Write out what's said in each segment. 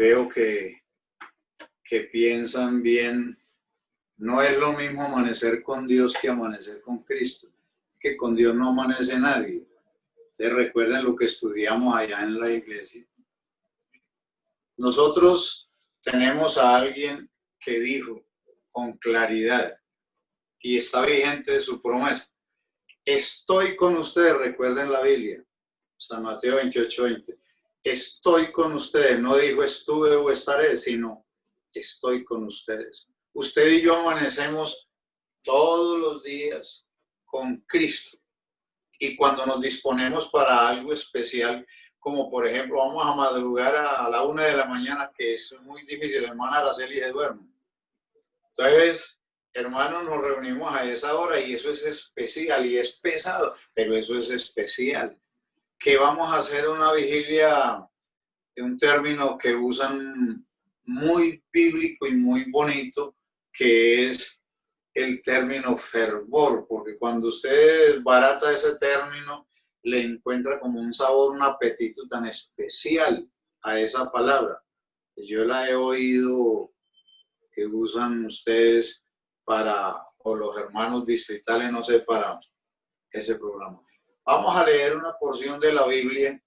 veo que piensan bien. No es lo mismo amanecer con Dios que amanecer con Cristo, que con Dios no amanece nadie. Ustedes recuerden lo que estudiamos allá en la iglesia. Nosotros tenemos a alguien que dijo con claridad, y está vigente de su promesa: estoy con ustedes. Recuerden la Biblia, San Mateo 28:20. Estoy con ustedes. No dijo estuve o estaré, sino estoy con ustedes. Usted y yo amanecemos todos los días con Cristo. Y cuando nos disponemos para algo especial, como por ejemplo vamos a madrugar a la 1 de la mañana, que es muy difícil, hermana Araceli se duerme. Entonces, hermanos, nos reunimos a esa hora y eso es especial y es pesado, pero eso es especial. Que vamos a hacer una vigilia, de un término que usan muy bíblico y muy bonito, que es el término fervor, porque cuando usted barata ese término, le encuentra como un sabor, un apetito tan especial a esa palabra. Yo la he oído que usan ustedes para, o los hermanos distritales, no sé, para ese programa. Vamos a leer una porción de la Biblia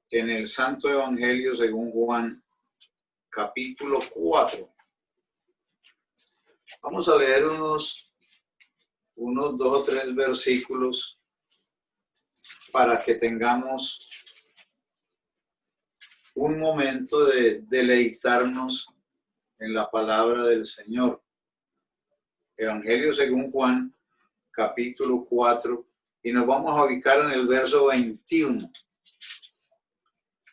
en el Santo Evangelio según Juan, capítulo 4. Vamos a leer unos 2 o 3 versículos para que tengamos un momento de deleitarnos en la palabra del Señor. Evangelio según Juan, capítulo 4, y nos vamos a ubicar en el verso 21.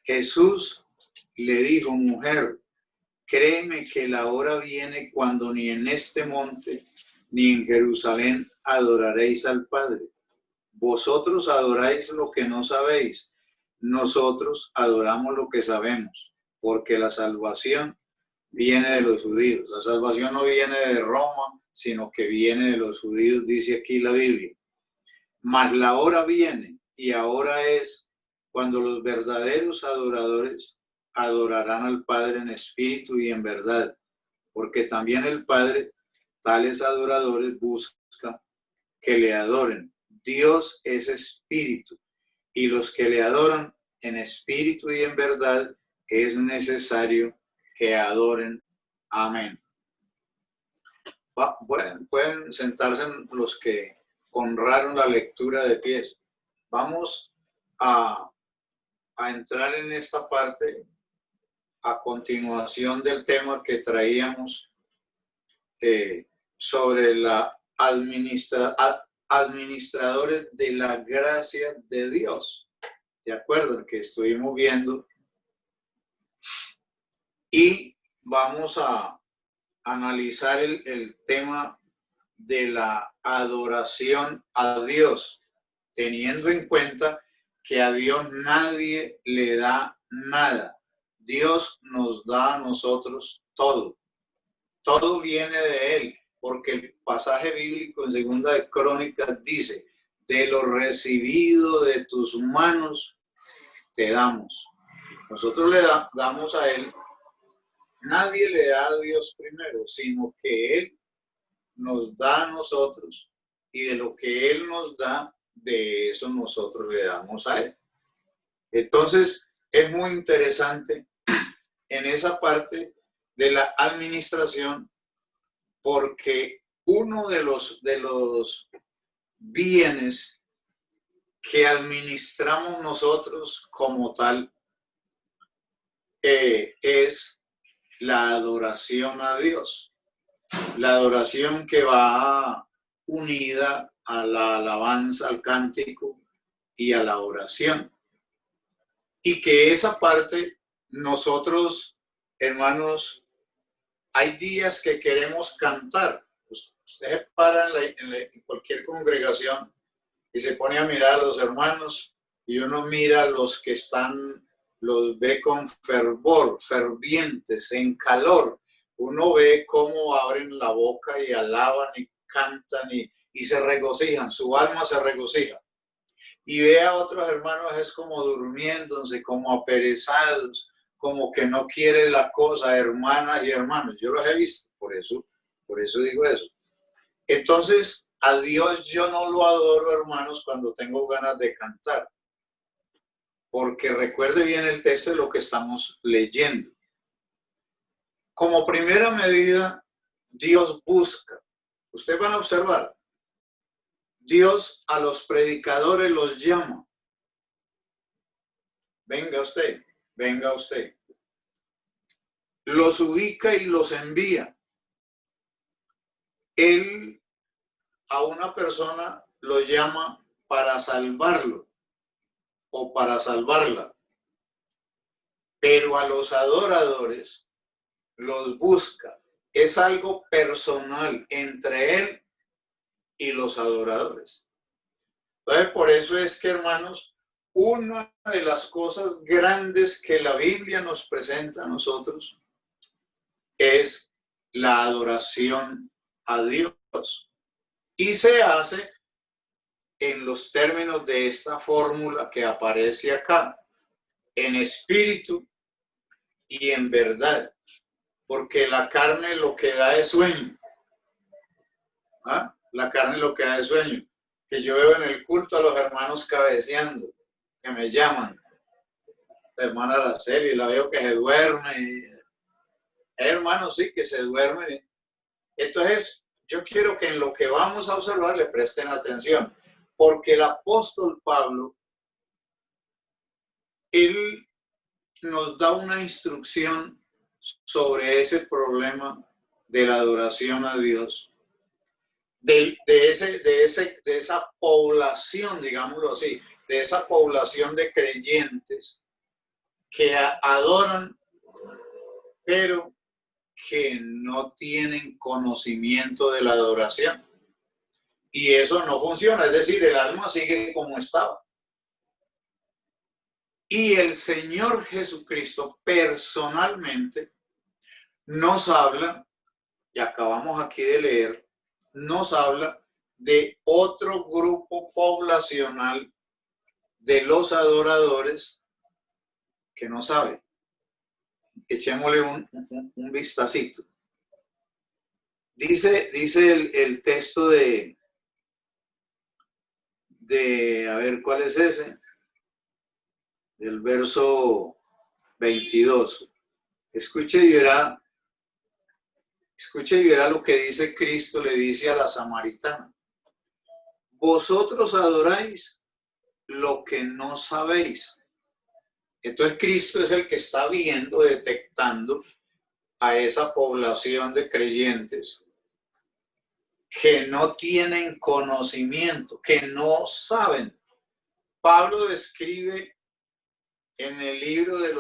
Jesús le dijo: mujer, créeme que la hora viene cuando ni en este monte ni en Jerusalén adoraréis al Padre. Vosotros adoráis lo que no sabéis, nosotros adoramos lo que sabemos, porque la salvación viene de los judíos. La salvación no viene de Roma, sino que viene de los judíos, dice aquí la Biblia. Mas la hora viene, y ahora es, cuando los verdaderos adoradores adorarán al Padre en espíritu y en verdad, porque también el Padre tales adoradores busca que le adoren. Dios es espíritu, y los que le adoran en espíritu y en verdad es necesario que adoren. Amén. Pueden sentarse los que honraron la lectura de pies. Vamos a entrar en esta parte a continuación del tema que traíamos sobre la administradores de la gracia de Dios. ¿De acuerdo? Que estuvimos viendo. Y vamos a analizar el tema de la adoración a Dios, teniendo en cuenta que a Dios nadie le da nada. Dios nos da a nosotros todo. Todo viene de Él, porque el pasaje bíblico en 2 de Crónicas dice: de lo recibido de tus manos te damos. Nosotros le damos a Él. Nadie le da a Dios primero, sino que Él nos da a nosotros, y de lo que Él nos da, de eso nosotros le damos a Él. Entonces, es muy interesante en esa parte de la administración, porque uno de los bienes que administramos nosotros como tal es la adoración a Dios. La adoración que va unida a la alabanza, al cántico y a la oración. Y que esa parte nosotros, hermanos, hay días que queremos cantar. Usted para en cualquier congregación y se pone a mirar a los hermanos, y uno mira a los que están, los ve con fervor, fervientes, en calor. Uno ve cómo abren la boca y alaban y cantan y se regocijan, su alma se regocija. Y ve a otros hermanos es como durmiéndose, como aperezados, como que no quiere la cosa, hermanas y hermanos. Yo los he visto, por eso digo eso. Entonces, a Dios yo no lo adoro, hermanos, cuando tengo ganas de cantar. Porque recuerde bien el texto de lo que estamos leyendo. Como primera medida, Dios busca. Ustedes van a observar. Dios a los predicadores los llama. Venga usted, venga usted. Los ubica y los envía. Él a una persona lo llama para salvarlo o para salvarla. Pero a los adoradores los busca. Es algo personal entre él y los adoradores. Entonces, por eso es que, hermanos, una de las cosas grandes que la Biblia nos presenta a nosotros es la adoración a Dios. Y se hace en los términos de esta fórmula que aparece acá, en espíritu y en verdad, porque la carne lo que da es sueño. ¿Ah? La carne lo que da es sueño. Que yo veo en el culto a los hermanos cabeceando, que me llaman. La hermana Araceli, la veo que se duerme. Hermanos, sí, que se duermen. Entonces, yo quiero que en lo que vamos a observar le presten atención, porque el apóstol Pablo, él nos da una instrucción sobre ese problema de la adoración a Dios, de esa población, digámoslo así, de esa población de creyentes que adoran, pero que no tienen conocimiento de la adoración. Y eso no funciona, es decir, el alma sigue como estaba. Y el Señor Jesucristo personalmente nos habla, y acabamos aquí de leer, nos habla de otro grupo poblacional de los adoradores que no sabe. Echémosle un vistacito. Dice el texto de, a ver, ¿cuál es ese? Del verso 22. Escuche y verá lo que dice Cristo, le dice a la samaritana. Vosotros adoráis lo que no sabéis. Entonces Cristo es el que está viendo, detectando a esa población de creyentes que no tienen conocimiento, que no saben. Pablo describe en el libro de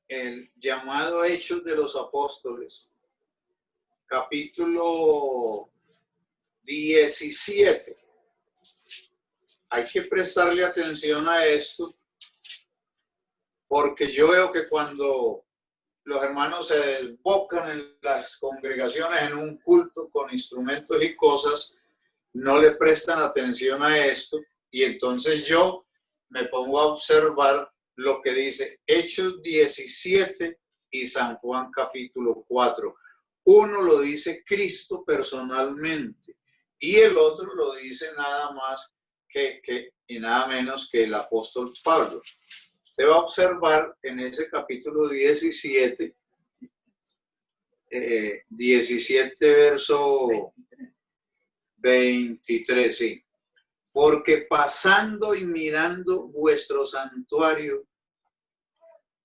el llamado Hechos de los Apóstoles, capítulo 17. Hay que prestarle atención a esto, porque yo veo que cuando los hermanos se desbocan en las congregaciones en un culto con instrumentos y cosas, no le prestan atención a esto, y entonces yo me pongo a observar lo que dice Hechos 17 y San Juan capítulo 4. Uno lo dice Cristo personalmente y el otro lo dice nada más y nada menos que el apóstol Pablo. Usted va a observar en ese capítulo 17, 17 verso 23, sí. Porque pasando y mirando vuestro santuario,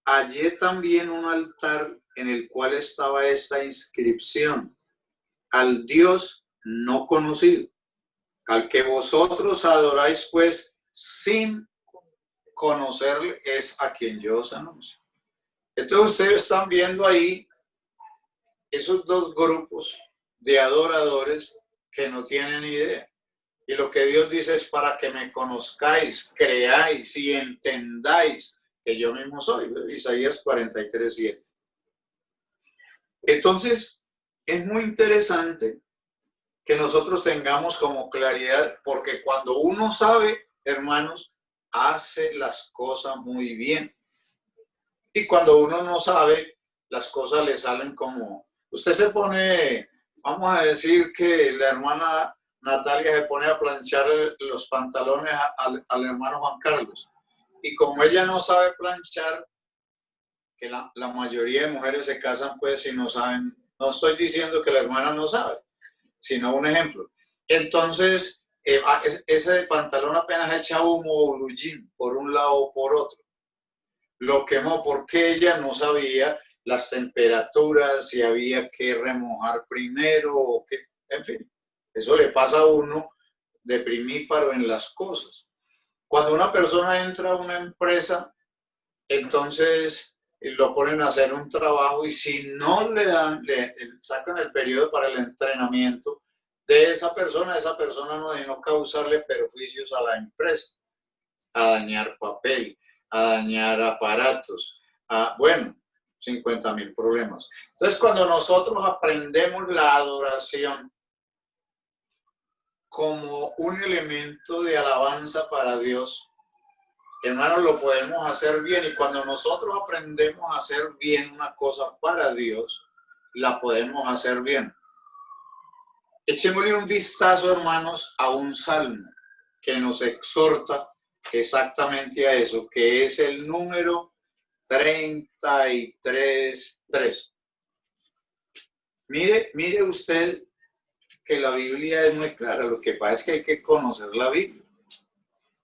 hallé también un altar en el cual estaba esta inscripción: al Dios no conocido, al que vosotros adoráis pues sin conocerle, es a quien yo os anuncio. Entonces ustedes están viendo ahí esos dos grupos de adoradores que no tienen idea. Y lo que Dios dice es para que me conozcáis, creáis y entendáis que yo mismo soy. Isaías 43:7. Entonces, es muy interesante que nosotros tengamos como claridad, porque cuando uno sabe, hermanos, hace las cosas muy bien. Y cuando uno no sabe, las cosas le salen como... Usted se pone, vamos a decir que la hermana Natalia se pone a planchar los pantalones al hermano Juan Carlos. Y como ella no sabe planchar, que la mayoría de mujeres se casan pues si no saben, no estoy diciendo que la hermana no sabe, sino un ejemplo. Entonces, ese pantalón apenas echa humo o blue jean por un lado o por otro. Lo quemó porque ella no sabía las temperaturas, si había que remojar primero o qué, en fin. Eso le pasa a uno de primíparo en las cosas. Cuando una persona entra a una empresa, entonces lo ponen a hacer un trabajo y si no le dan, le sacan el periodo para el entrenamiento de esa persona no debe no causarle perjuicios a la empresa, a dañar papel, a dañar aparatos, bueno, 50.000 problemas. Entonces, cuando nosotros aprendemos la adoración como un elemento de alabanza para Dios, hermanos, lo podemos hacer bien. Y cuando nosotros aprendemos a hacer bien una cosa para Dios, la podemos hacer bien. Echémosle un vistazo, hermanos, a un salmo que nos exhorta exactamente a eso, que es el número 33:3. Mire usted que la Biblia es muy clara, lo que pasa es que hay que conocer la Biblia.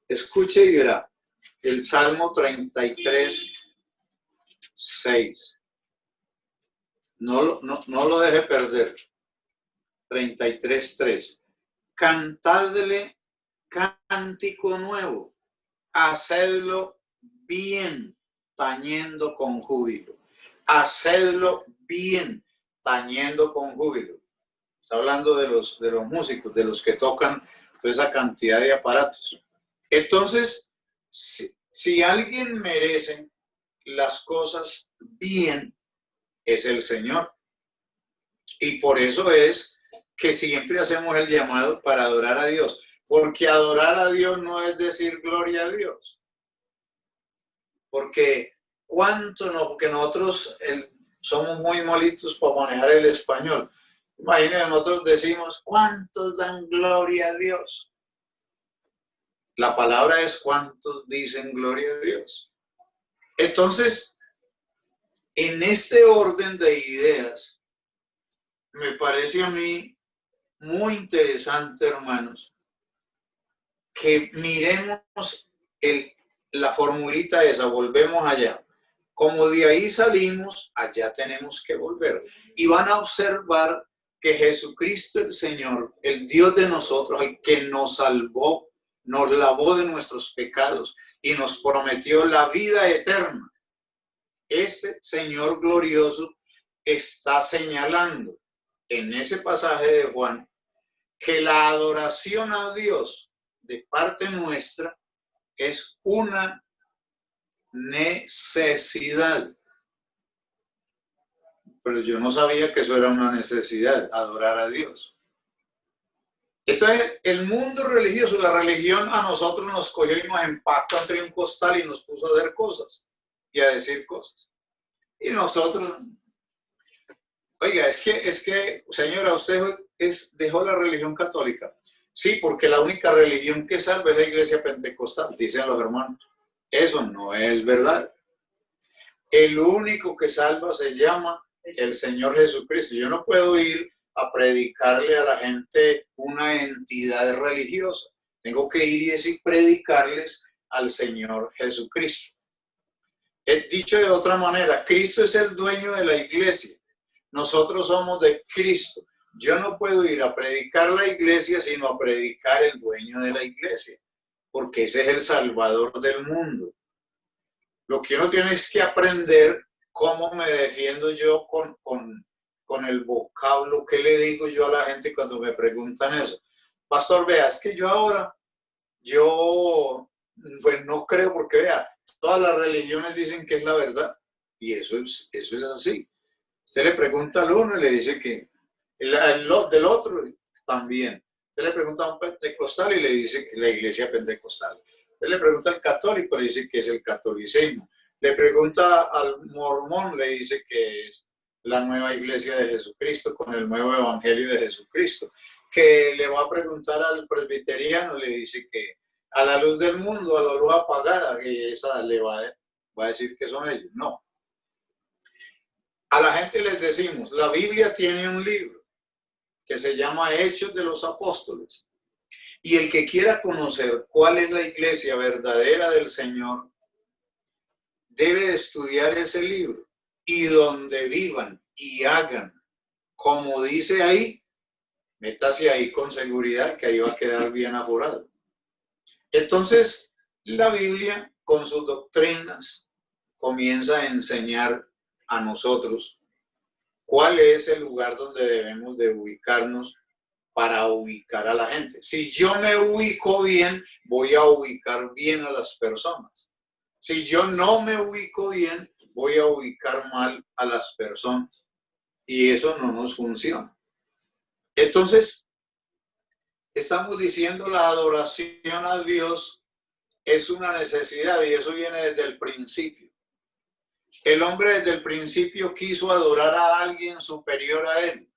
Escuche y verá, el Salmo 33:6. No lo deje perder. 33:3. Cantadle cántico nuevo, hacedlo bien, tañendo con júbilo. Hacedlo bien, tañendo con júbilo. Está hablando de los músicos, de los que tocan toda esa cantidad de aparatos. Entonces, si alguien merece las cosas bien, es el Señor. Y por eso es que siempre hacemos el llamado para adorar a Dios. Porque adorar a Dios no es decir gloria a Dios. Porque cuánto no, porque nosotros somos muy molitos para manejar el español. Imagínense, nosotros decimos, ¿cuántos dan gloria a Dios? La palabra es cuántos dicen gloria a Dios. Entonces, en este orden de ideas, me parece a mí muy interesante, hermanos, que miremos la formulita esa, volvemos allá. Como de ahí salimos, allá tenemos que volver. Y van a observar que Jesucristo el Señor, el Dios de nosotros, el que nos salvó, nos lavó de nuestros pecados y nos prometió la vida eterna. Este Señor glorioso está señalando en ese pasaje de Juan que la adoración a Dios de parte nuestra es una necesidad. Pero yo no sabía que eso era una necesidad, adorar a Dios. Entonces, el mundo religioso, la religión a nosotros nos cogió y nos empacó entre un costal y nos puso a hacer cosas y a decir cosas. Y nosotros, oiga, es que señora, usted dejó la religión católica. Sí, porque la única religión que salva es la iglesia pentecostal, dicen los hermanos. Eso no es verdad. El único que salva se llama el Señor Jesucristo. Yo no puedo ir a predicarle a la gente una entidad religiosa. Tengo que ir y decir, predicarles al Señor Jesucristo. Dicho de otra manera, Cristo es el dueño de la iglesia. Nosotros somos de Cristo. Yo no puedo ir a predicar la iglesia, sino a predicar el dueño de la iglesia, porque ese es el Salvador del mundo. Lo que uno tiene es que aprender cómo me defiendo yo con el vocablo, qué le digo yo a la gente cuando me preguntan eso. Pastor, vea, es que yo pues no creo, porque vea, todas las religiones dicen que es la verdad, y eso es así. Usted le pregunta al uno y le dice que del otro también. Usted le pregunta a un pentecostal y le dice que la iglesia pentecostal. Usted le pregunta al católico y le dice que es el catolicismo. Le pregunta al mormón, le dice que es la nueva iglesia de Jesucristo con el nuevo evangelio de Jesucristo. Que le va a preguntar al presbiteriano, le dice que a la luz del mundo, a la luz apagada, que esa le va a decir que son ellos. No. A la gente les decimos, la Biblia tiene un libro que se llama Hechos de los Apóstoles. Y el que quiera conocer cuál es la iglesia verdadera del Señor, debe de estudiar ese libro. Y donde vivan y hagan, como dice ahí, métase ahí con seguridad que ahí va a quedar bien apurado. Entonces, la Biblia, con sus doctrinas, comienza a enseñar a nosotros cuál es el lugar donde debemos de ubicarnos para ubicar a la gente. Si yo me ubico bien, voy a ubicar bien a las personas. Si yo no me ubico bien, voy a ubicar mal a las personas. Y eso no nos funciona. Entonces, estamos diciendo la adoración a Dios es una necesidad y eso viene desde el principio. El hombre desde el principio quiso adorar a alguien superior a él.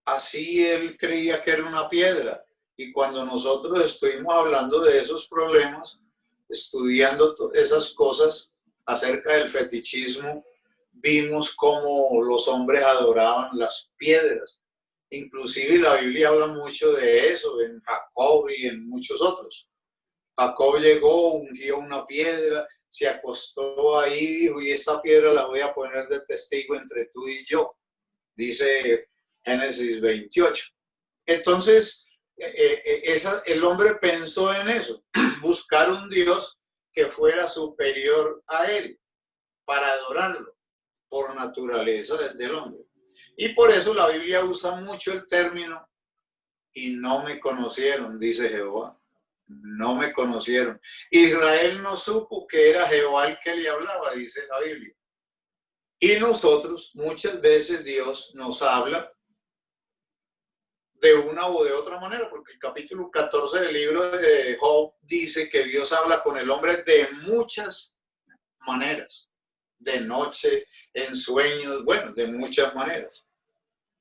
Así él creía que era una piedra. Y cuando nosotros estuvimos hablando de esos problemas, estudiando esas cosas acerca del fetichismo, vimos cómo los hombres adoraban las piedras. Inclusive la Biblia habla mucho de eso, en Jacob y en muchos otros. Jacob llegó, ungió una piedra, se acostó ahí, dijo, y esta piedra la voy a poner de testigo entre tú y yo, dice Génesis 28. Entonces, el hombre pensó en eso, buscar un Dios que fuera superior a él, para adorarlo, por naturaleza del hombre. Y por eso la Biblia usa mucho el término, y no me conocieron, dice Jehová. No me conocieron. Israel no supo que era Jehová el que le hablaba, dice la Biblia. Y nosotros, muchas veces Dios nos habla de una o de otra manera, porque el capítulo 14 del libro de Job dice que Dios habla con el hombre de muchas maneras, de noche, en sueños, bueno, de muchas maneras.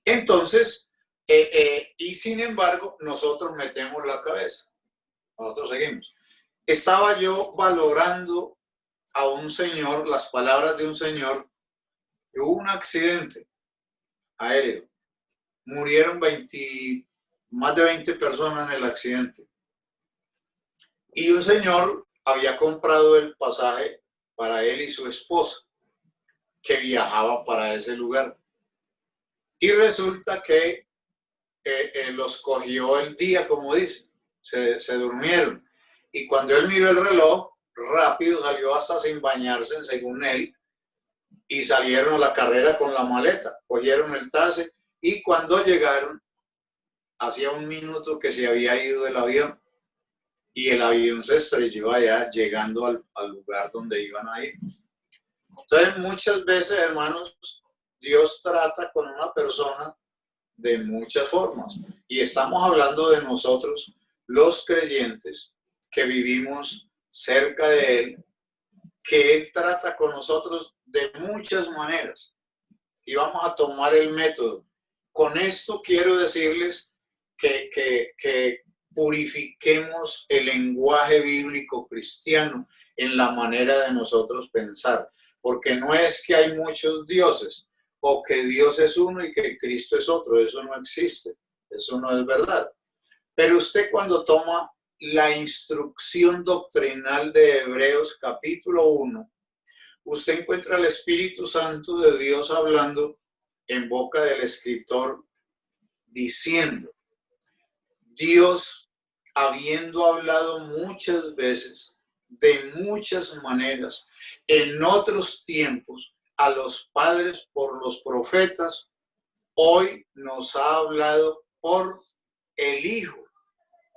Entonces, y sin embargo, nosotros metemos la cabeza. Nosotros seguimos. Estaba yo valorando a un señor, las palabras de un señor, que hubo un accidente aéreo. Murieron más de 20 personas en el accidente. Y un señor había comprado el pasaje para él y su esposa, que viajaban para ese lugar. Y resulta que los cogió el día, como dice, se durmieron. Y cuando él miró el reloj, rápido salió hasta sin bañarse, según él, y salieron a la carrera con la maleta, cogieron el taxi, y cuando llegaron, hacía un minuto que se había ido el avión, y el avión se estrelló allá, llegando al lugar donde iban a ir. Entonces, muchas veces, hermanos, Dios trata con una persona de muchas formas, y estamos hablando de nosotros, los creyentes, que vivimos cerca de Él, que Él trata con nosotros de muchas maneras. Y vamos a tomar el método. Con esto quiero decirles que purifiquemos el lenguaje bíblico cristiano en la manera de nosotros pensar. Porque no es que hay muchos dioses o que Dios es uno y que Cristo es otro. Eso no existe. Eso no es verdad. Pero usted cuando toma la instrucción doctrinal de Hebreos capítulo 1, usted encuentra al Espíritu Santo de Dios hablando en boca del escritor, diciendo, Dios, habiendo hablado muchas veces, de muchas maneras, en otros tiempos, a los padres por los profetas, hoy nos ha hablado por el Hijo,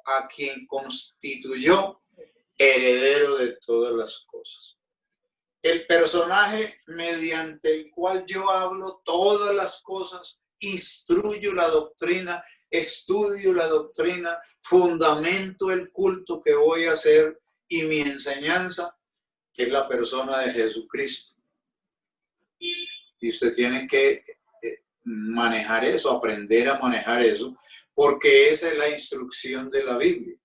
a quien constituyó heredero de todas las cosas. El personaje mediante el cual yo hablo todas las cosas, instruyo la doctrina, estudio la doctrina, fundamento el culto que voy a hacer y mi enseñanza, que es la persona de Jesucristo. Y usted tiene que manejar eso, aprender a manejar eso, porque esa es la instrucción de la Biblia.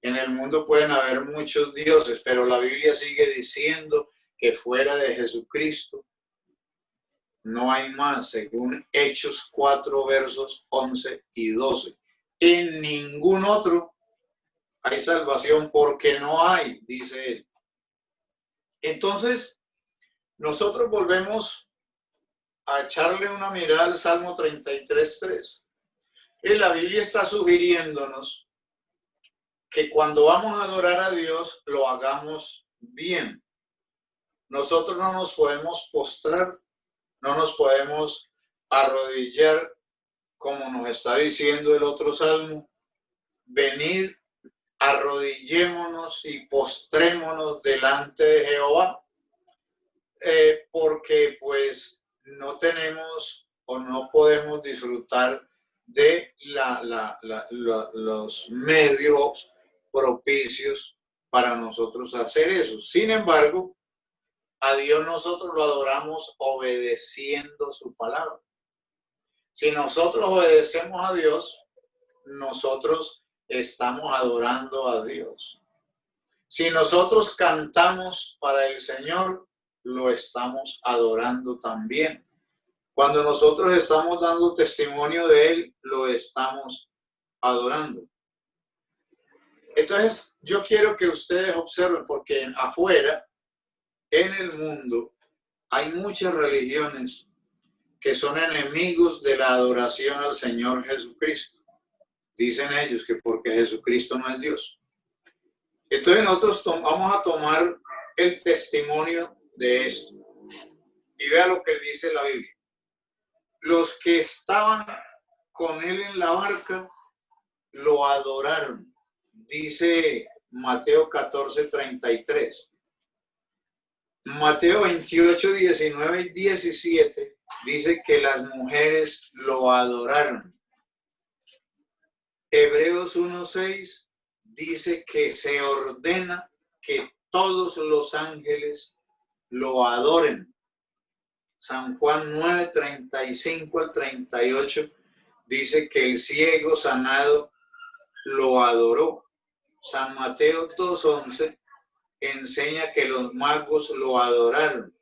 En el mundo pueden haber muchos dioses, pero la Biblia sigue diciendo que fuera de Jesucristo no hay más, según Hechos 4, versos 11 y 12. En ningún otro hay salvación porque no hay, dice él. Entonces, nosotros volvemos a echarle una mirada al Salmo 33:3. La Biblia está sugiriéndonos que cuando vamos a adorar a Dios, lo hagamos bien. Nosotros no nos podemos postrar, no nos podemos arrodillar, como nos está diciendo el otro salmo. Venid, arrodillémonos y postrémonos delante de Jehová, porque pues no tenemos o no podemos disfrutar de los medios propicios para nosotros hacer eso. Sin embargo, a Dios nosotros lo adoramos obedeciendo su palabra. Si nosotros obedecemos a Dios, nosotros estamos adorando a Dios. Si nosotros cantamos para el Señor, lo estamos adorando también. Cuando nosotros estamos dando testimonio de Él, lo estamos adorando. Entonces, yo quiero que ustedes observen, porque afuera, en el mundo, hay muchas religiones que son enemigos de la adoración al Señor Jesucristo. Dicen ellos que porque Jesucristo no es Dios. Entonces nosotros vamos a tomar el testimonio de esto. Y vea lo que dice la Biblia. Los que estaban con él en la barca lo adoraron. Dice Mateo 14:33. Mateo 28, 19 y 17 dice que las mujeres lo adoraron. Hebreos 1:6 dice que se ordena que todos los ángeles lo adoren. San Juan 9:35 al 38 dice que el ciego sanado lo adoró. San Mateo 2:11 enseña que los magos lo adoraron.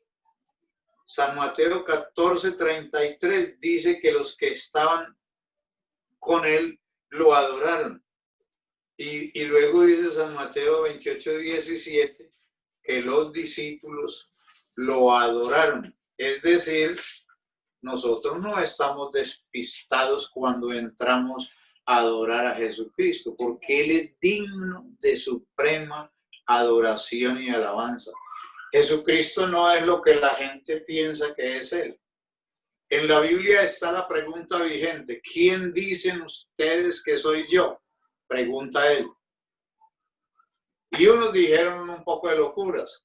San Mateo 14:33 dice que los que estaban con él lo adoraron. Y luego dice San Mateo 28:17 que los discípulos lo adoraron. Es decir, nosotros no estamos despistados cuando entramos a adorar a Jesucristo, porque Él es digno de suprema adoración y alabanza. Jesucristo no es lo que la gente piensa que es Él. En la Biblia está la pregunta vigente: ¿quién dicen ustedes que soy yo? Pregunta Él. Y unos dijeron un poco de locuras,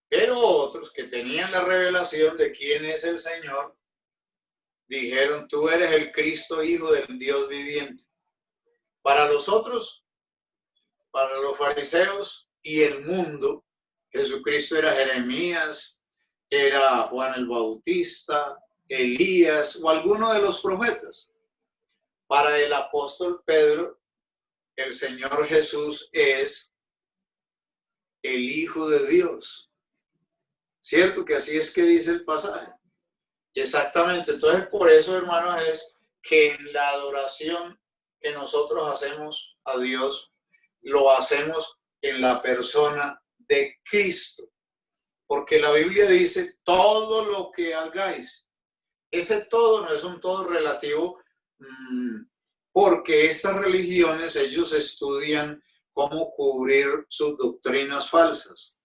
pero otros que tenían la revelación de quién es el Señor, dijeron: tú eres el Cristo, Hijo del Dios viviente. Para los otros, para los fariseos y el mundo, Jesucristo era Jeremías, era Juan el Bautista, Elías o alguno de los profetas. Para el apóstol Pedro, el Señor Jesús es el Hijo de Dios. ¿Cierto? Que así es que dice el pasaje. Exactamente. Entonces, por eso, hermanos, es que en la adoración que nosotros hacemos a Dios, lo hacemos en la persona de Cristo. Porque la Biblia dice: todo lo que hagáis. Ese todo no es un todo relativo, porque estas religiones, ellos estudian cómo cubrir sus doctrinas falsas.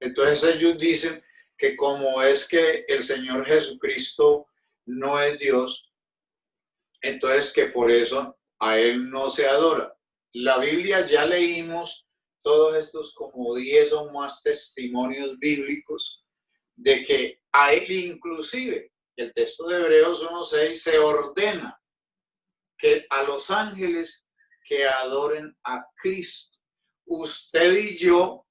Entonces ellos dicen que como es que el Señor Jesucristo no es Dios, entonces que por eso a Él no se adora. La Biblia, ya leímos todos estos como 10 o más testimonios bíblicos de que a Él inclusive, el texto de Hebreos 1:6 se ordena que a los ángeles que adoren a Cristo. Usted y yo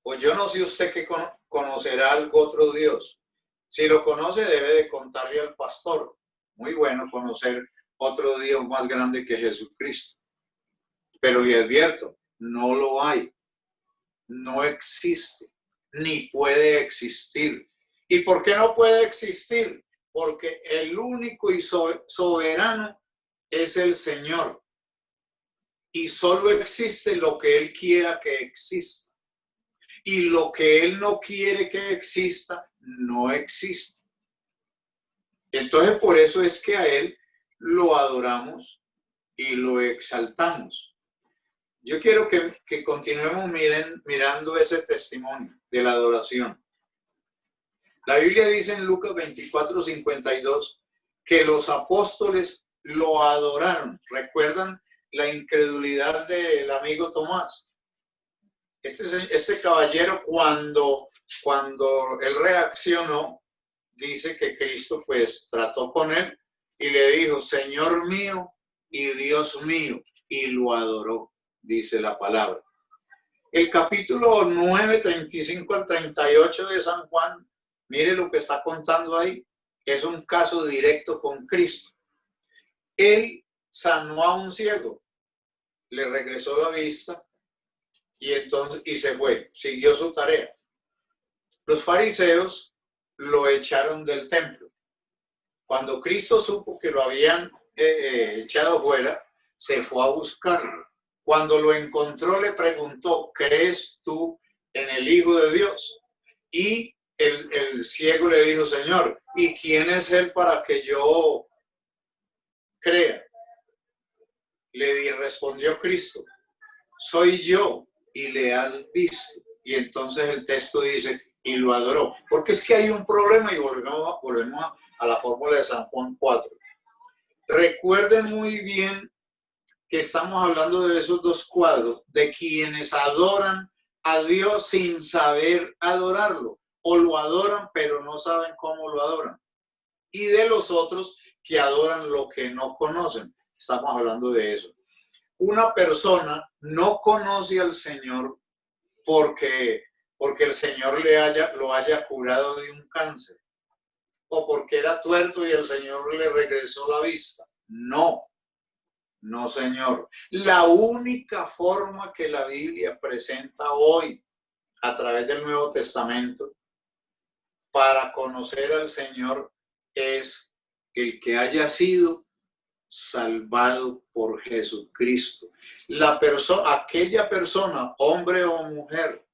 O yo no sé usted que conocerá algún otro Dios. Si lo conoce, debe de contarle al pastor. Muy bueno conocer otro Dios más grande que Jesucristo. Pero le advierto, no lo hay. No existe, ni puede existir. ¿Y por qué no puede existir? Porque el único y soberano es el Señor. Y solo existe lo que Él quiera que exista. Y lo que Él no quiere que exista, no existe. Entonces, por eso es que a Él lo adoramos y lo exaltamos. Yo quiero que continuemos mirando ese testimonio de la adoración. La Biblia dice en Lucas 24:52 que los apóstoles lo adoraron. ¿Recuerdan la incredulidad del amigo Tomás? Este caballero, cuando él reaccionó, dice que Cristo pues trató con él y le dijo, Señor mío y Dios mío, y lo adoró, dice la palabra. El capítulo 9, 35 al 38 de San Juan, mire lo que está contando ahí, es un caso directo con Cristo. Él sanó a un ciego, le regresó la vista y se fue, siguió su tarea. Los fariseos lo echaron del templo. Cuando Cristo supo que lo habían echado fuera, se fue a buscarlo. Cuando lo encontró, le preguntó, ¿crees tú en el Hijo de Dios? Y el ciego le dijo, Señor, ¿y quién es él para que yo crea? Le respondió Cristo, soy yo y le has visto. Y entonces el texto dice, y lo adoró. Porque es que hay un problema y volvemos a la fórmula de San Juan 4. Recuerden muy bien que estamos hablando de esos dos cuadros, de quienes adoran a Dios sin saber adorarlo, o lo adoran pero no saben cómo lo adoran, y de los otros que adoran lo que no conocen. Estamos hablando de eso. Una persona no conoce al Señor porque el Señor lo haya curado de un cáncer, o porque era tuerto y el Señor le regresó la vista. No. No, señor. La única forma que la Biblia presenta hoy a través del Nuevo Testamento para conocer al Señor es el que haya sido salvado por Jesucristo. Aquella persona, hombre o mujer,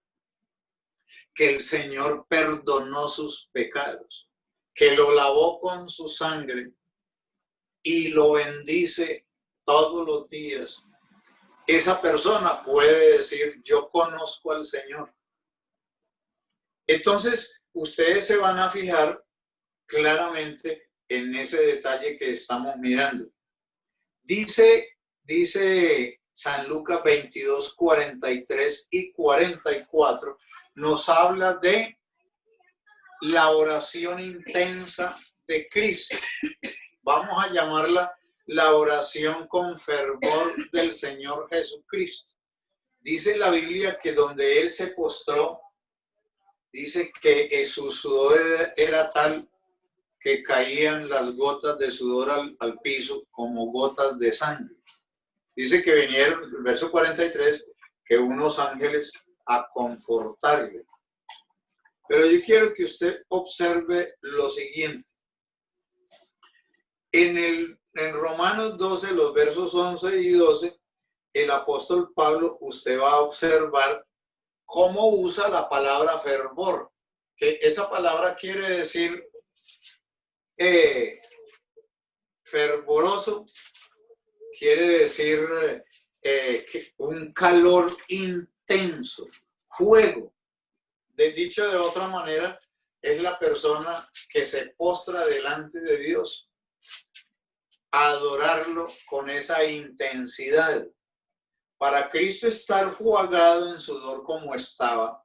que el Señor perdonó sus pecados, que lo lavó con su sangre y lo bendice todos los días, esa persona puede decir, yo conozco al Señor. Entonces, ustedes se van a fijar claramente en ese detalle que estamos mirando. Dice San Lucas 22, 43 y 44, nos habla de la oración intensa de Cristo. Vamos a llamarla la oración con fervor del Señor Jesucristo. Dice la Biblia que donde Él se postró, dice que su sudor era tal que caían las gotas de sudor al piso como gotas de sangre. Dice que vinieron, el verso 43, que unos ángeles a confortarle. Pero yo quiero que usted observe lo siguiente. En Romanos 12, los versos 11 y 12, el apóstol Pablo, usted va a observar cómo usa la palabra fervor, que esa palabra quiere decir fervoroso, quiere decir un calor intenso, fuego. Dicho de otra manera, es la persona que se postra delante de Dios a adorarlo con esa intensidad. Para Cristo estar jugado en sudor como estaba,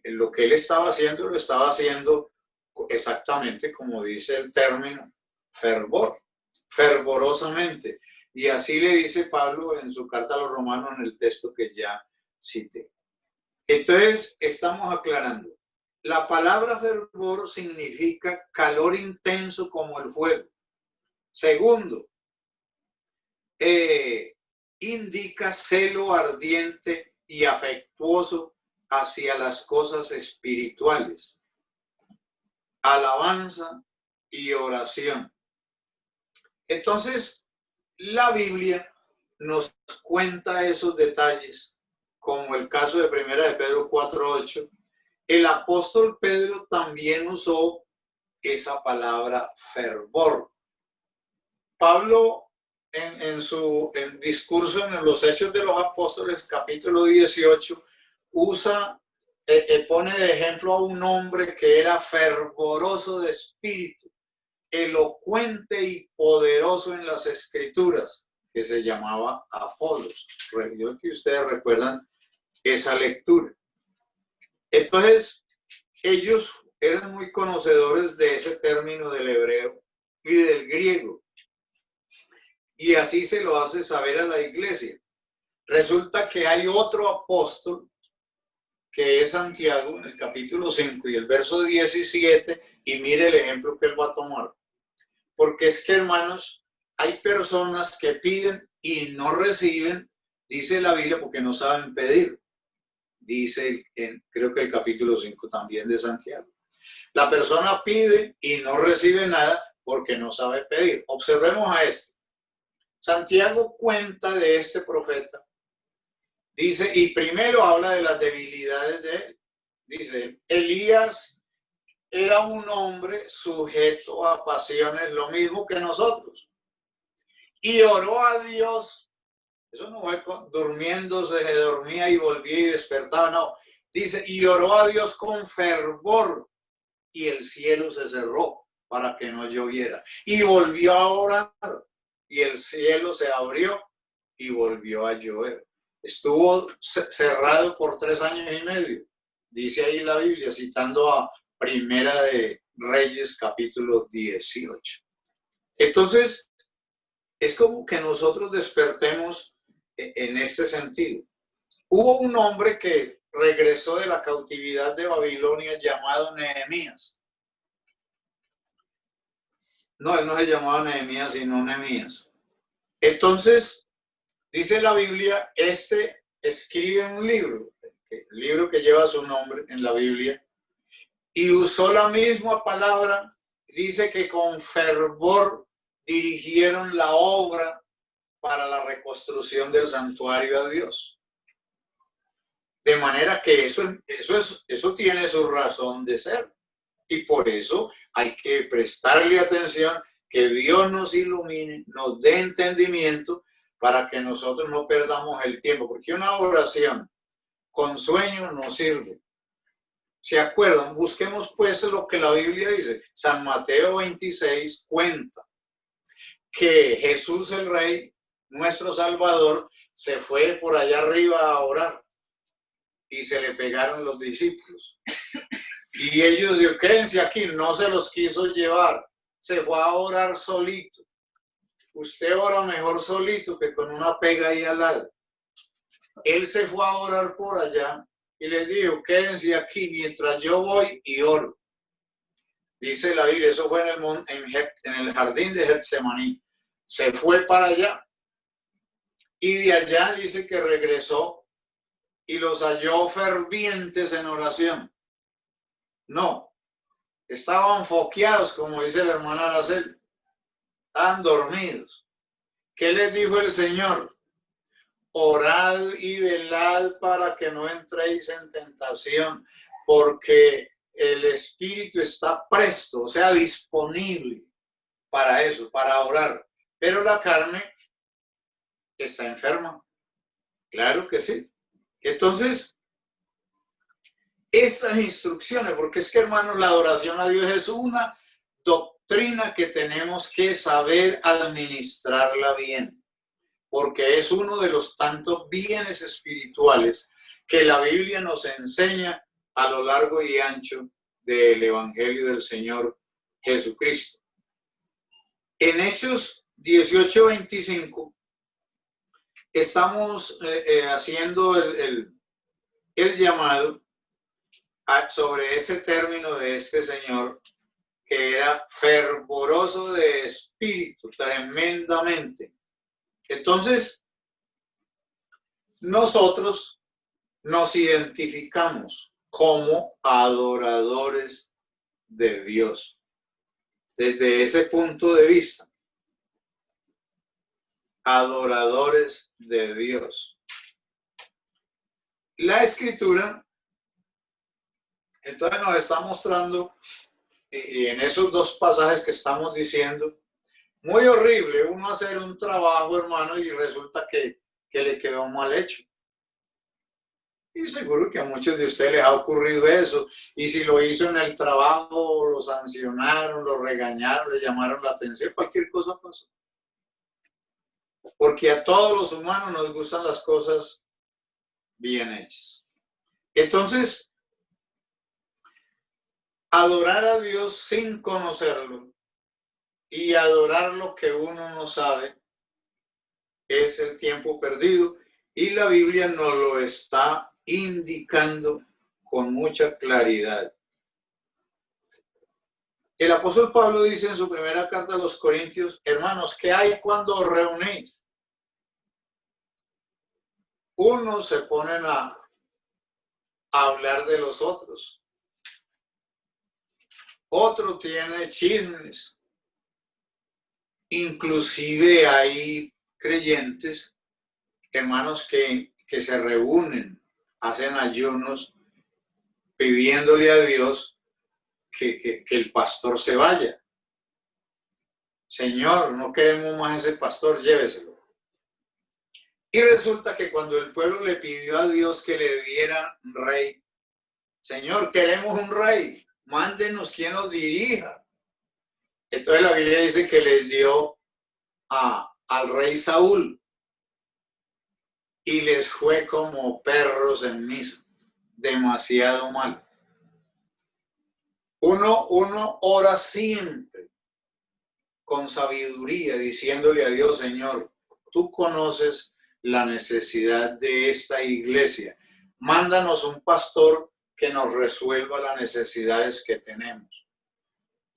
lo que él estaba haciendo, lo estaba haciendo exactamente como dice el término, fervor, fervorosamente. Y así le dice Pablo en su carta a los romanos en el texto que ya cité. Entonces, estamos aclarando. La palabra fervor significa calor intenso como el fuego. Segundo, indica celo ardiente y afectuoso hacia las cosas espirituales, alabanza y oración. Entonces, la Biblia nos cuenta esos detalles, como el caso de 1 de Pedro 4:8. El apóstol Pedro también usó esa palabra fervor. Pablo, en su discurso en los Hechos de los Apóstoles, capítulo 18, pone de ejemplo a un hombre que era fervoroso de espíritu, elocuente y poderoso en las escrituras, que se llamaba Apolos. Yo que ustedes recuerdan esa lectura. Entonces, ellos eran muy conocedores de ese término del hebreo y del griego. Y así se lo hace saber a la iglesia. Resulta que hay otro apóstol, que es Santiago, en el capítulo 5 y el verso 17, y mire el ejemplo que él va a tomar. Porque es que, hermanos, hay personas que piden y no reciben, dice la Biblia, porque no saben pedir. Dice, creo que el capítulo 5 también de Santiago. La persona pide y no recibe nada porque no sabe pedir. Observemos a este. Santiago cuenta de este profeta. Dice, y primero habla de las debilidades de él. Dice, Elías era un hombre sujeto a pasiones, lo mismo que nosotros. Y oró a Dios. Eso no fue durmiéndose, se dormía y volvía y despertaba, no. Dice, y oró a Dios con fervor y el cielo se cerró para que no lloviera. Y volvió a orar y el cielo se abrió y volvió a llover. Estuvo cerrado por 3 años y medio. Dice ahí la Biblia, citando a Primera de Reyes, capítulo 18. Entonces, es como que nosotros despertemos en este sentido. Hubo un hombre que regresó de la cautividad de Babilonia llamado Nehemías. No, él no se llamaba Nehemías, sino Nehemías. Entonces, dice la Biblia, este escribe un libro, el libro que lleva su nombre en la Biblia, y usó la misma palabra, dice que con fervor dirigieron la obra para la reconstrucción del santuario a Dios. De manera que eso tiene su razón de ser. Y por eso hay que prestarle atención, que Dios nos ilumine, nos dé entendimiento para que nosotros no perdamos el tiempo. Porque una oración con sueño no sirve. ¿Se acuerdan? Busquemos pues lo que la Biblia dice. San Mateo 26 cuenta que Jesús el Rey, nuestro Salvador, se fue por allá arriba a orar y se le pegaron los discípulos. Y ellos dijeron, quédense aquí, no se los quiso llevar, se fue a orar solito. Usted ora mejor solito que con una pega ahí al lado. Él se fue a orar por allá y les dijo, quédense aquí mientras yo voy y oro. Dice la Biblia, eso fue en el jardín de Getsemaní. Se fue para allá y de allá dice que regresó y los halló fervientes en oración. No, estaban foqueados, como dice la hermana Araceli. Estaban dormidos. ¿Qué les dijo el Señor? Orad y velad para que no entréis en tentación, porque el espíritu está presto, o sea, disponible para eso, para orar. Pero la carne está enferma. Claro que sí. Entonces, estas instrucciones, porque es que, hermanos, la adoración a Dios es una doctrina que tenemos que saber administrarla bien, porque es uno de los tantos bienes espirituales que la Biblia nos enseña a lo largo y ancho del Evangelio del Señor Jesucristo. En Hechos 18:25 estamos haciendo el llamado sobre ese término de este señor que era fervoroso de espíritu, tremendamente. Entonces, nosotros nos identificamos como adoradores de Dios. Desde ese punto de vista, adoradores de Dios. La Escritura, entonces, nos está mostrando, y en esos dos pasajes que estamos diciendo, muy horrible uno hacer un trabajo, hermano, y resulta que le quedó mal hecho. Y seguro que a muchos de ustedes les ha ocurrido eso. Y si lo hizo en el trabajo, lo sancionaron, lo regañaron, le llamaron la atención, cualquier cosa pasó. Porque a todos los humanos nos gustan las cosas bien hechas. Entonces, adorar a Dios sin conocerlo y adorar lo que uno no sabe es el tiempo perdido, y la Biblia nos lo está indicando con mucha claridad. El apóstol Pablo dice en su primera carta a los Corintios: hermanos, ¿qué hay cuando os reunéis? Unos se ponen a hablar de los otros. Otro tiene chismes. Inclusive hay creyentes, hermanos, que se reúnen, hacen ayunos, pidiéndole a Dios que el pastor se vaya. Señor, no queremos más ese pastor, lléveselo. Y resulta que cuando el pueblo le pidió a Dios que le diera un rey, Señor, queremos un rey, mándenos quien nos dirija. Entonces la Biblia dice que les dio al rey Saúl, y les fue como perros en misa, demasiado mal. Uno ora siempre con sabiduría, diciéndole a Dios: Señor, tú conoces la necesidad de esta iglesia. Mándanos un pastor que nos resuelva las necesidades que tenemos.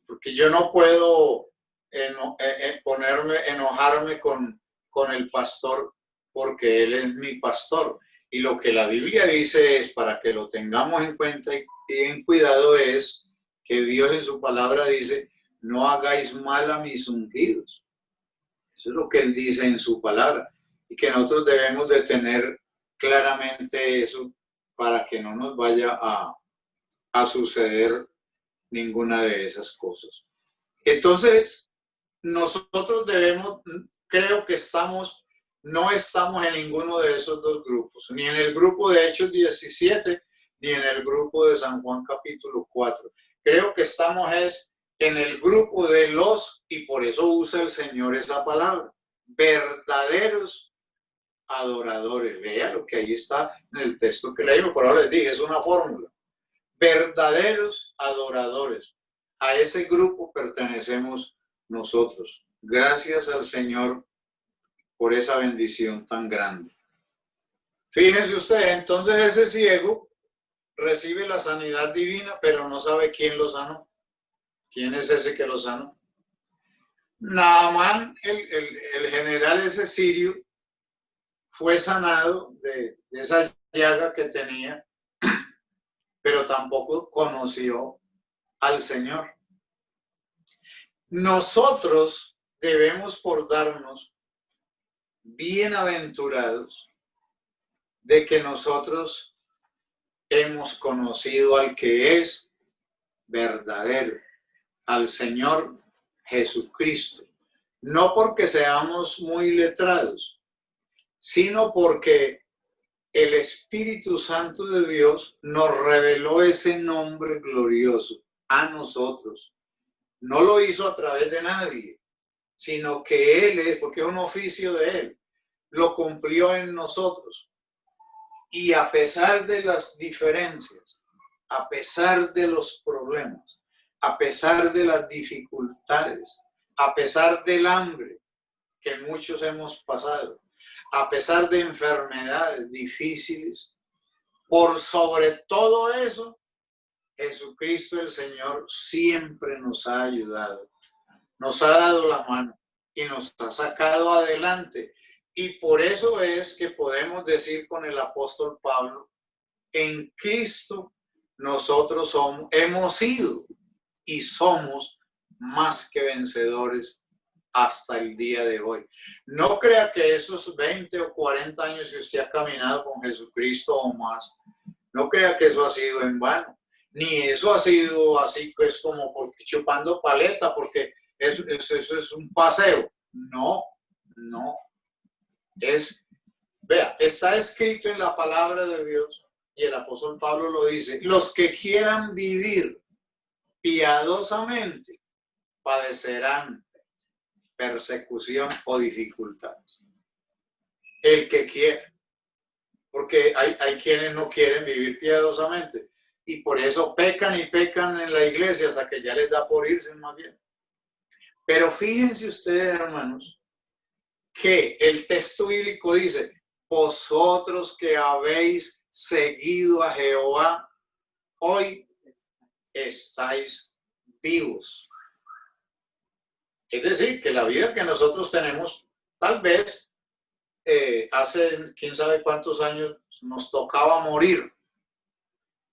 Porque yo no puedo enojarme con el pastor, porque él es mi pastor. Y lo que la Biblia dice es, para que lo tengamos en cuenta y en cuidado, es que Dios en su palabra dice: no hagáis mal a mis ungidos. Eso es lo que él dice en su palabra, y que nosotros debemos de tener claramente eso para que no nos vaya a suceder ninguna de esas cosas. Entonces, nosotros debemos, creo que no estamos en ninguno de esos dos grupos, ni en el grupo de Hechos 17, ni en el grupo de San Juan capítulo 4. Creo que estamos en el grupo de y por eso usa el Señor esa palabra, verdaderos adoradores. Lea lo que ahí está en el texto que leímos, por ahora les dije, es una fórmula. Verdaderos adoradores. A ese grupo pertenecemos nosotros. Gracias al Señor por esa bendición tan grande. Fíjense ustedes, entonces ese ciego recibe la sanidad divina, pero no sabe quién lo sanó. ¿Quién es ese que lo sanó? Naamán, el general ese sirio, fue sanado de esa llaga que tenía, pero tampoco conoció al Señor. Nosotros debemos portarnos bienaventurados de que nosotros hemos conocido al que es verdadero, al Señor Jesucristo. No porque seamos muy letrados, sino porque el Espíritu Santo de Dios nos reveló ese nombre glorioso a nosotros. No lo hizo a través de nadie, sino que Él es, porque es un oficio de Él, lo cumplió en nosotros. Y a pesar de las diferencias, a pesar de los problemas, a pesar de las dificultades, a pesar del hambre que muchos hemos pasado, a pesar de enfermedades difíciles, por sobre todo eso, Jesucristo el Señor siempre nos ha ayudado, nos ha dado la mano y nos ha sacado adelante. Y por eso es que podemos decir con el apóstol Pablo, en Cristo nosotros hemos sido y somos más que vencedores hasta el día de hoy. No crea que esos 20 o 40 años que usted ha caminado con Jesucristo o más, no crea que eso ha sido en vano, ni eso ha sido así pues como porque chupando paleta, porque eso es un paseo. No, no. Vea, está escrito en la palabra de Dios y el apóstol Pablo lo dice, los que quieran vivir piadosamente padecerán persecución o dificultades. El que quiera, porque hay quienes no quieren vivir piadosamente y por eso pecan y pecan en la iglesia hasta que ya les da por irse más bien. Pero fíjense ustedes, hermanos, que el texto bíblico dice, vosotros que habéis seguido a Jehová, hoy estáis vivos. Es decir, que la vida que nosotros tenemos, tal vez hace quién sabe cuántos años nos tocaba morir.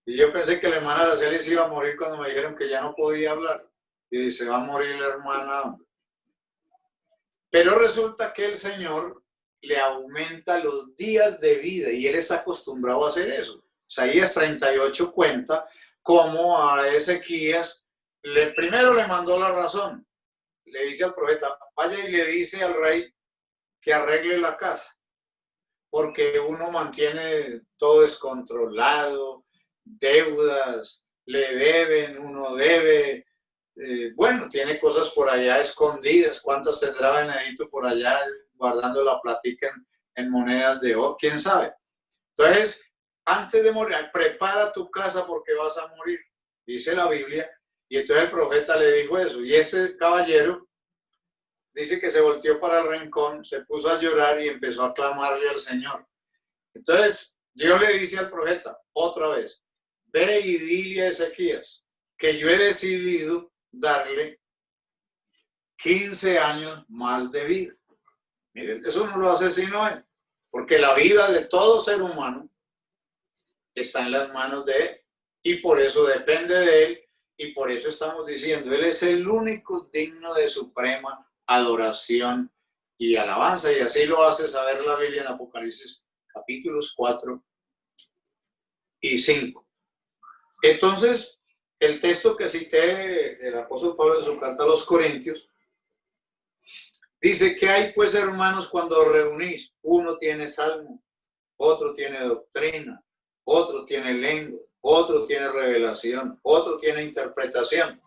Y yo pensé que la hermana Araceli se iba a morir cuando me dijeron que ya no podía hablar. Y se va a morir la hermana. Pero resulta que el Señor le aumenta los días de vida y él está acostumbrado a hacer eso. Isaías 38 cuenta cómo a Ezequías primero le mandó la razón. Le dice al profeta, vaya y le dice al rey que arregle la casa, porque uno mantiene todo descontrolado, deudas, le deben, uno debe, bueno, tiene cosas por allá escondidas, ¿cuántas tendrá Benedito por allá guardando la platica en monedas de oro? ¿Quién sabe? Entonces, antes de morir, prepara tu casa porque vas a morir, dice la Biblia, y entonces el profeta le dijo eso, y ese caballero dice que se volteó para el rincón, se puso a llorar y empezó a clamarle al Señor. Entonces, Dios le dice al profeta, otra vez, ve y dile a Ezequías que yo he decidido darle 15 años más de vida. Miren, eso no lo hace sino él, porque la vida de todo ser humano está en las manos de él y por eso depende de él y por eso estamos diciendo, él es el único digno de suprema adoración y alabanza, y así lo hace saber la Biblia en Apocalipsis capítulos 4 y 5. Entonces, el texto que cité del apóstol Pablo en su carta a los Corintios dice que hay pues hermanos cuando reunís, uno tiene salmo, otro tiene doctrina, otro tiene lengua, otro tiene revelación, otro tiene interpretación.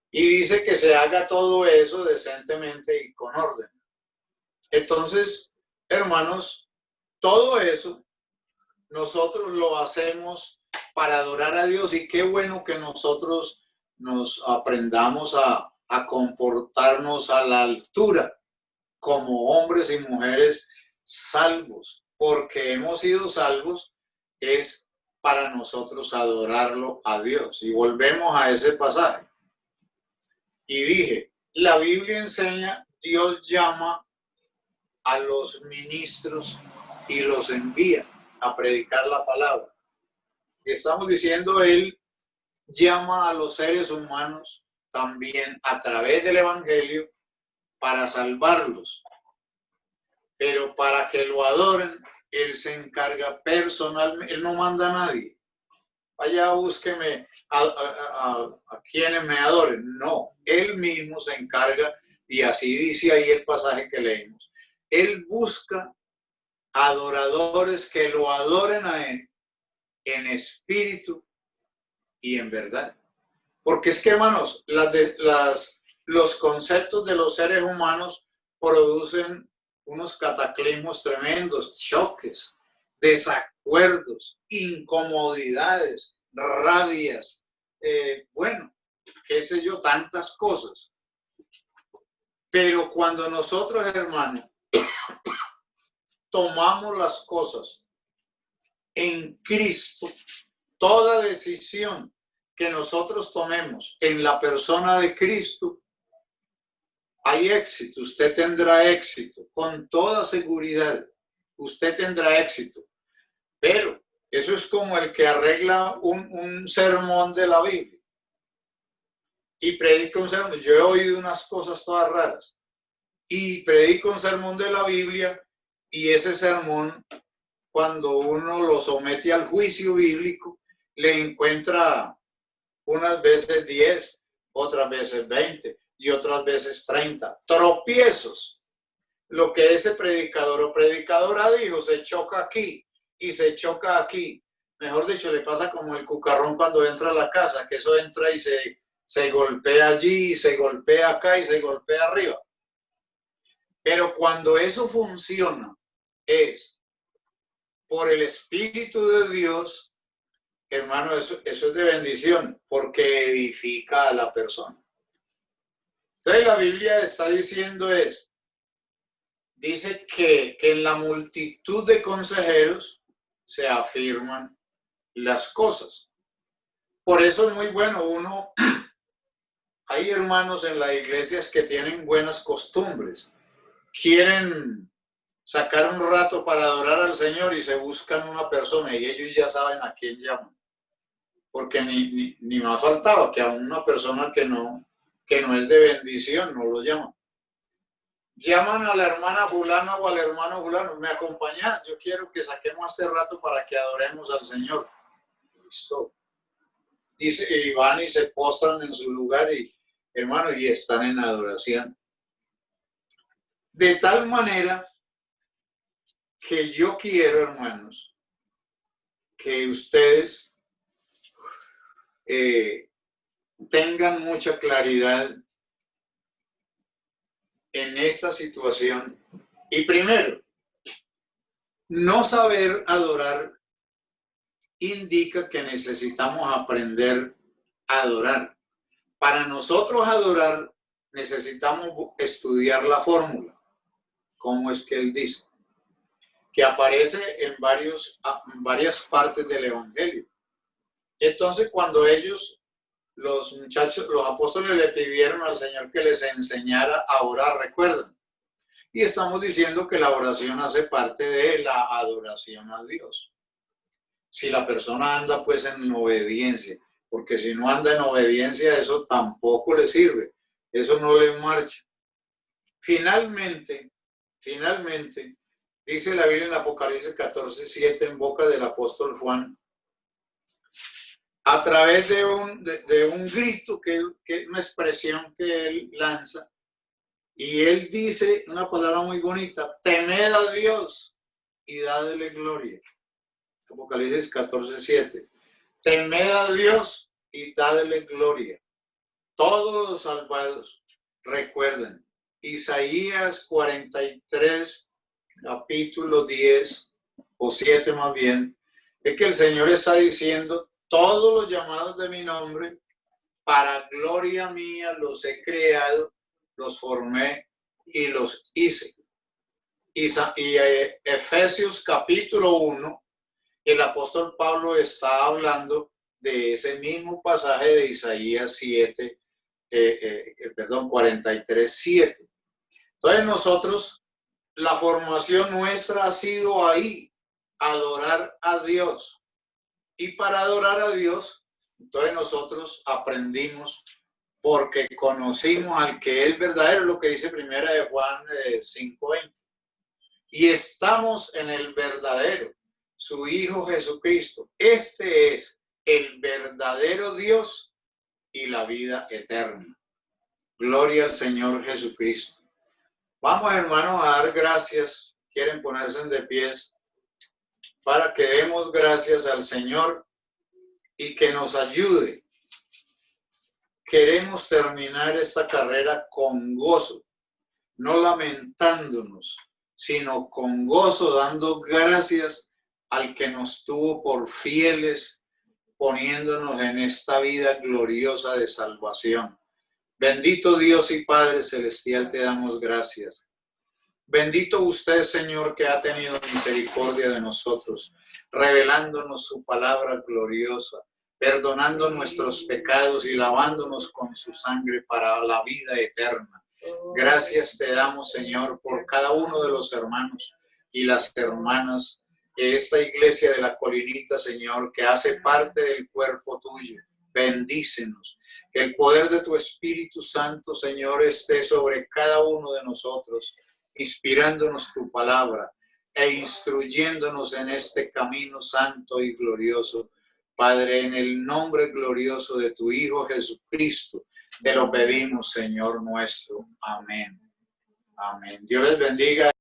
Y dice que se haga todo eso decentemente y con orden. Entonces, hermanos, todo eso nosotros lo hacemos para adorar a Dios y qué bueno que nosotros nos aprendamos a comportarnos a la altura como hombres y mujeres salvos, porque hemos sido salvos es para nosotros adorarlo a Dios. Y volvemos a ese pasaje. Y dije, la Biblia enseña, Dios llama a los ministros y los envía a predicar la palabra. Y estamos diciendo, Él llama a los seres humanos también a través del Evangelio para salvarlos. Pero para que lo adoren, Él se encarga personalmente, Él no manda a nadie. Vaya, búsqueme a quienes me adoren. No, Él mismo se encarga y así dice ahí el pasaje que leímos. Él busca adoradores que lo adoren a Él en espíritu y en verdad. Porque es que, hermanos, los conceptos de los seres humanos producen unos cataclismos tremendos, choques, desacuerdos, incomodidades, rabias, bueno, qué sé yo, tantas cosas. Pero cuando nosotros, hermanos, tomamos las cosas en Cristo, toda decisión que nosotros tomemos en la persona de Cristo, hay éxito. Usted tendrá éxito, con toda seguridad. Usted tendrá éxito. Pero eso es como el que arregla un sermón de la Biblia y predica un sermón. Yo he oído unas cosas todas raras y predica un sermón de la Biblia, y ese sermón, cuando uno lo somete al juicio bíblico, le encuentra unas veces 10, otras veces 20 y otras veces 30 tropiezos. Lo que ese predicador o predicadora dijo, se choca aquí y se choca aquí. Mejor dicho, le pasa como el cucarrón cuando entra a la casa, que eso entra y se golpea allí, y se golpea acá y se golpea arriba. Pero cuando eso funciona, es por el Espíritu de Dios, hermano, eso es de bendición, porque edifica a la persona. Entonces la Biblia está diciendo dice que en la multitud de consejeros se afirman las cosas. Por eso es muy bueno hay hermanos en las iglesias que tienen buenas costumbres, quieren sacar un rato para adorar al Señor y se buscan una persona y ellos ya saben a quién llaman. Porque ni más faltaba que a una persona que no es de bendición no lo llaman. Llaman a la hermana fulana o al hermano fulano, ¿me acompañas? Yo quiero que saquemos este rato para que adoremos al Señor. Listo. Y van y se postran en su lugar y, hermano, y están en adoración. De tal manera que yo quiero, hermanos, que ustedes tengan mucha claridad en esta situación. Y primero, no saber adorar indica que necesitamos aprender a adorar. Para nosotros adorar, necesitamos estudiar la fórmula. ¿Cómo es que él dice? Que aparece en varias partes del Evangelio. Entonces, cuando los apóstoles le pidieron al Señor que les enseñara a orar, recuerdan. Y estamos diciendo que la oración hace parte de la adoración a Dios. Si la persona anda pues en obediencia, porque si no anda en obediencia, eso tampoco le sirve, eso no le marcha. Finalmente, dice la Biblia en Apocalipsis 14:7 en boca del apóstol Juan, a través de un grito, que una expresión que él lanza, y él dice una palabra muy bonita: temed a Dios y dadle gloria. Apocalipsis 14:7. Temed a Dios y dadle gloria. Todos los salvados, recuerden, Isaías 43, capítulo 10 o 7 más bien, es que el Señor está diciendo: todos los llamados de mi nombre, para gloria mía los he creado, los formé y los hice. Y Efesios capítulo 1, el apóstol Pablo está hablando de ese mismo pasaje de Isaías 43:7. Entonces nosotros, la formación nuestra ha sido ahí, adorar a Dios. Y para adorar a Dios, entonces nosotros aprendimos, porque conocimos al que es verdadero, lo que dice primera de Juan 5:20. Y estamos en el verdadero, su Hijo Jesucristo. Este es el verdadero Dios y la vida eterna. Gloria al Señor Jesucristo. Vamos, hermanos, a dar gracias. Quieren ponerse de pies para que demos gracias al Señor y que nos ayude. Queremos terminar esta carrera con gozo, no lamentándonos, sino con gozo, dando gracias al que nos tuvo por fieles, poniéndonos en esta vida gloriosa de salvación. Bendito Dios y Padre Celestial, te damos gracias. Bendito usted, Señor, que ha tenido misericordia de nosotros, revelándonos su palabra gloriosa, perdonando nuestros pecados y lavándonos con su sangre para la vida eterna. Gracias te damos, Señor, por cada uno de los hermanos y las hermanas de esta iglesia de la Colinita, Señor, que hace parte del cuerpo tuyo. Bendícenos. Que el poder de tu Espíritu Santo, Señor, esté sobre cada uno de nosotros, inspirándonos tu palabra e instruyéndonos en este camino santo y glorioso. Padre, en el nombre glorioso de tu Hijo Jesucristo, te lo pedimos, Señor nuestro. Amén. Amén. Dios les bendiga.